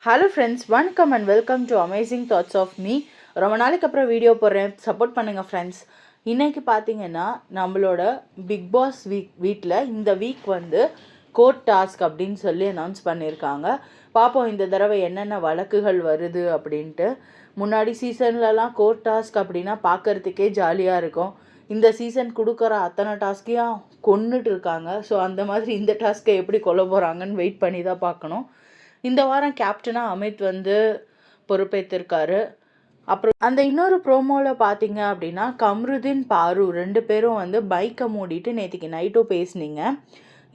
Hello friends, வணக்கம் and welcome to amazing thoughts of me. ரொம்ப நாளைக்கு அப்புறம் வீடியோ போடுறேன், சப்போர்ட் பண்ணுங்கள் ஃப்ரெண்ட்ஸ். இன்றைக்கி பார்த்தீங்கன்னா நம்மளோட பிக் பாஸ் வீட்டில் இந்த வீக் வந்து கோர்ட் டாஸ்க் அப்படின்னு சொல்லி அனௌன்ஸ் பண்ணியிருக்காங்க. பார்ப்போம் இந்த தடவை என்னென்ன வழக்குகள் வருது அப்படின்ட்டு. முன்னாடி சீசன்லலாம் கோர்ட் டாஸ்க் அப்படின்னா பார்க்குறதுக்கே ஜாலியாக இருக்கும். இந்த சீசன் கொடுக்குற அத்தனை டாஸ்க்கையும் கொன்னுட்டு இருக்காங்க. ஸோ அந்த மாதிரி இந்த டாஸ்க்கை எப்படி கொல்ல போகிறாங்கன்னு வெயிட் பண்ணி தான் பார்க்கணும். இந்த வாரம் கேப்டனாக அமித் வந்து பொறுப்பேற்றிருக்காரு. அப்புறம் அந்த இன்னொரு ப்ரோமோவில் பார்த்தீங்க அப்படின்னா கம்ருதீன், பாரு 2 பேரும் வந்து பைக்கை மூடிட்டு நேற்றுக்கு நைட்டும் பேசுனீங்க,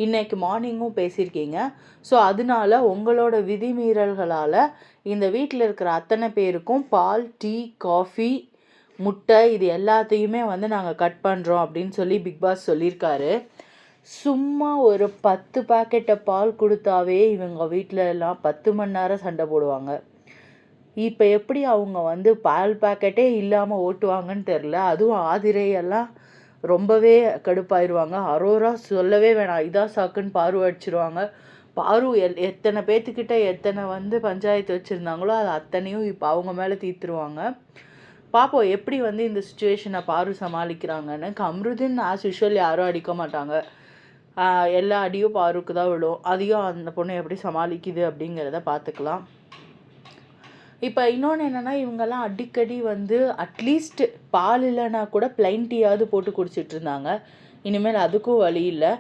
இன்றைக்கு மார்னிங்கும் பேசியிருக்கீங்க. ஸோ அதனால உங்களோட விதிமீறல்களால் இந்த வீட்டில் இருக்கிற அத்தனை பேருக்கும் பால், டீ, காஃபி, முட்டை இது எல்லாத்தையுமே வந்து நாங்கள் கட் பண்ணுறோம் அப்படின்னு சொல்லி பிக் பாஸ் சொல்லியிருக்காரு. சும்மா ஒரு 10 பாக்கெட்டை பால் கொடுத்தாவே இவங்க வீட்டில் எல்லாம் 10 மணி நேரம் சண்டை போடுவாங்க. இப்போ எப்படி அவங்க வந்து பால் பாக்கெட்டே இல்லாமல் ஓட்டுவாங்கன்னு தெரில. அதுவும் ஆதிரையெல்லாம் ரொம்பவே கடுப்பாயிருவாங்க. அரோரா சொல்லவே வேணாம், இதான் சாக்குன்னு பாரு அடிச்சிருவாங்க. பாரு எத்தனை பேர்த்துக்கிட்ட எத்தனை வந்து பஞ்சாயத்து வச்சுருந்தாங்களோ அது அத்தனையும் இப்போ அவங்க மேலே தீர்த்துருவாங்க. பார்ப்போம் எப்படி வந்து இந்த சுச்சுவேஷனை பாரு சமாளிக்கிறாங்கன்னு. கம்ருதீன் ஆஸ் யூஷுவல் யாரும் அடிக்க மாட்டாங்க, எல்லா அடியும் பாருக்கு தான் விழும். அதையும் அந்த பொண்ணு எப்படி சமாளிக்குது அப்படிங்கிறத பார்த்துக்கலாம். இப்போ இன்னொன்று என்னென்னா, இவங்கெல்லாம் அடிக்கடி வந்து அட்லீஸ்ட் பால் இல்லைன்னா கூட பிளைன் டீயாவது போட்டு குடிச்சிட்டு இருந்தாங்க. இனிமேல் அதுக்கும் வழி இல்லை.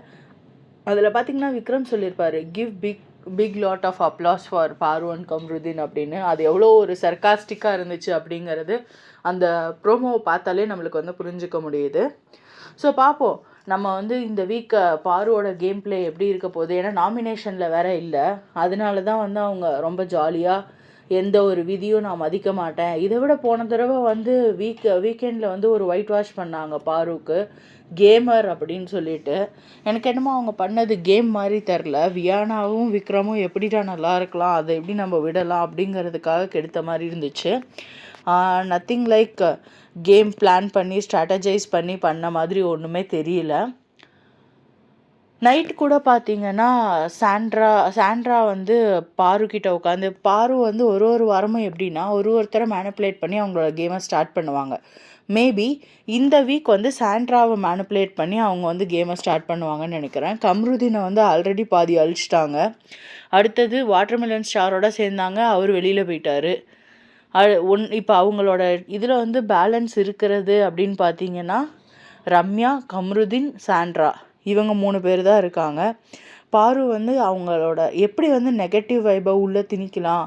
அதில் பார்த்திங்கன்னா விக்ரம் சொல்லியிருப்பார், give big lot of applause for Paaru and Kamrudeen அப்படின்னு. அது எவ்வளோ ஒரு சர்காஸ்டிக்காக இருந்துச்சு அப்படிங்கிறது அந்த ப்ரோமோவை பார்த்தாலே நம்மளுக்கு வந்து புரிஞ்சிக்க முடியுது. ஸோ பார்ப்போம் நம்ம வந்து இந்த வீக் பாருவோட கேம் பிளே எப்படி இருக்க போகுது. ஏன்னா நாமினேஷனில் வேற இல்லை, அதனால தான் வந்து அவங்க ரொம்ப ஜாலியாக எந்த ஒரு விதியும் நான் மதிக்க மாட்டேன். இதை விட போன தடவை வந்து வீக்கெண்டில் வந்து ஒரு ஒயிட் வாஷ் பண்ணாங்க பாருக்கு, கேமர் அப்படின்னு சொல்லிட்டு. எனக்கு என்னமோ அவங்க பண்ணது கேம் மாதிரி தெரில. வியானாவும் விக்ரமும் எப்படிடா நல்லா இருக்கலாம், அதை எப்படி நம்ம விடலாம் அப்படிங்கிறதுக்காக கெடுத்த மாதிரி இருந்துச்சு. நத்திங் லைக் கேம் பிளான் பண்ணி ஸ்ட்ராட்டஜைஸ் பண்ண மாதிரி ஒன்றுமே தெரியல. நைட் கூட பார்த்தீங்கன்னா சாண்ட்ரா வந்து பாரு கிட்ட உட்காந்து, பாரு வந்து ஒரு வாரமும் எப்படின்னா ஒருத்தரை மேனிப்புலேட் பண்ணி அவங்களோட கேமை ஸ்டார்ட் பண்ணுவாங்க. மேபி இந்த வீக் வந்து சாண்ட்ராவை மேனிப்புலேட் பண்ணி அவங்க வந்து கேமை ஸ்டார்ட் பண்ணுவாங்கன்னு நினைக்கிறேன். கம்ருதீனை வந்து ஆல்ரெடி பாதி அழிச்சிட்டாங்க. அடுத்தது வாட்டர்மெலன் ஸ்டாரோட சேர்ந்தாங்க, அவர் வெளியில் போயிட்டார். இப்போ அவங்களோட இதில் வந்து பேலன்ஸ் இருக்கிறது அப்படின்னு பார்த்தீங்கன்னா ரம்யா, கம்ருதீன், சாண்ட்ரா இவங்க 3 பேர் தான் இருக்காங்க. பாரு வந்து அவங்களோட எப்படி வந்து நெகட்டிவ் வைபை உள்ளே திணிக்கலாம்.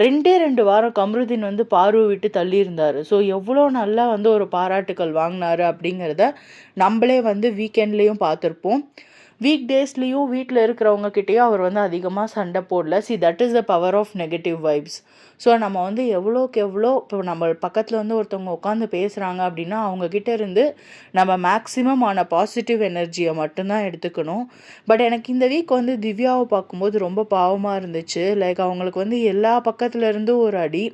2 வாரம் கம்ருதீன் வந்து பாருவை விட்டு தள்ளி இருந்தார். ஸோ எவ்வளோ நல்லா வந்து ஒரு பாராட்டுக்கள் வாங்கினார் அப்படிங்கிறத நம்மளே வந்து வீக்கெண்ட்லேயும் பார்த்துருப்போம். வீக் டேஸ்லேயும் வீட்டில் இருக்கிறவங்கக்கிட்டேயும் அவர் வந்து அதிகமாக சண்டை போடல. That is the power of negative vibes. So நம்ம வந்து எவ்வளோக்கு எவ்வளோ இப்போ நம்ம பக்கத்தில் வந்து ஒருத்தவங்க உட்காந்து பேசுகிறாங்க அப்படின்னா அவங்கக்கிட்ட இருந்து நம்ம மேக்ஸிமம் ஆன பாசிட்டிவ் எனர்ஜியை மட்டும்தான் எடுத்துக்கணும். பட் எனக்கு இந்த வீக் வந்து திவ்யாவை பார்க்கும்போது ரொம்ப பாவமாக இருந்துச்சு. லைக் அவங்களுக்கு வந்து எல்லா பக்கத்துலேருந்தும் ஒரு அடி.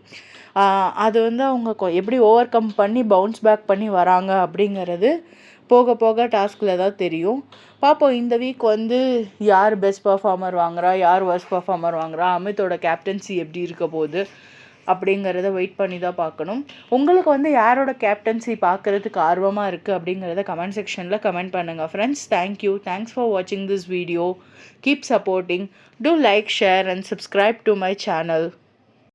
அது வந்து அவங்க எப்படி ஓவர் கம் பண்ணி பவுன்ஸ் பேக் பண்ணி வராங்க அப்படிங்கிறது போக போக டாஸ்கில் தான் தெரியும். பார்ப்போம் இந்த வீக் வந்து யார் பெஸ்ட் பர்ஃபார்மர் வாங்குறா, யார் ஒர்ஸ்ட் பர்ஃபார்மர் வாங்குறா, அமித்தோட கேப்டன்சி எப்படி இருக்க போகுது அப்படிங்கிறத வெயிட் பண்ணி தான் பார்க்கணும். உங்களுக்கு வந்து யாரோட கேப்டன்சி பார்க்குறதுக்கு ஆர்வமாக இருக்குது அப்படிங்கிறத கமெண்ட் செக்ஷனில் கமெண்ட் பண்ணுங்கள் ஃப்ரெண்ட்ஸ். தேங்க்ஸ் ஃபார் வாட்சிங் this video. Keep supporting. Do like, share and subscribe to my channel.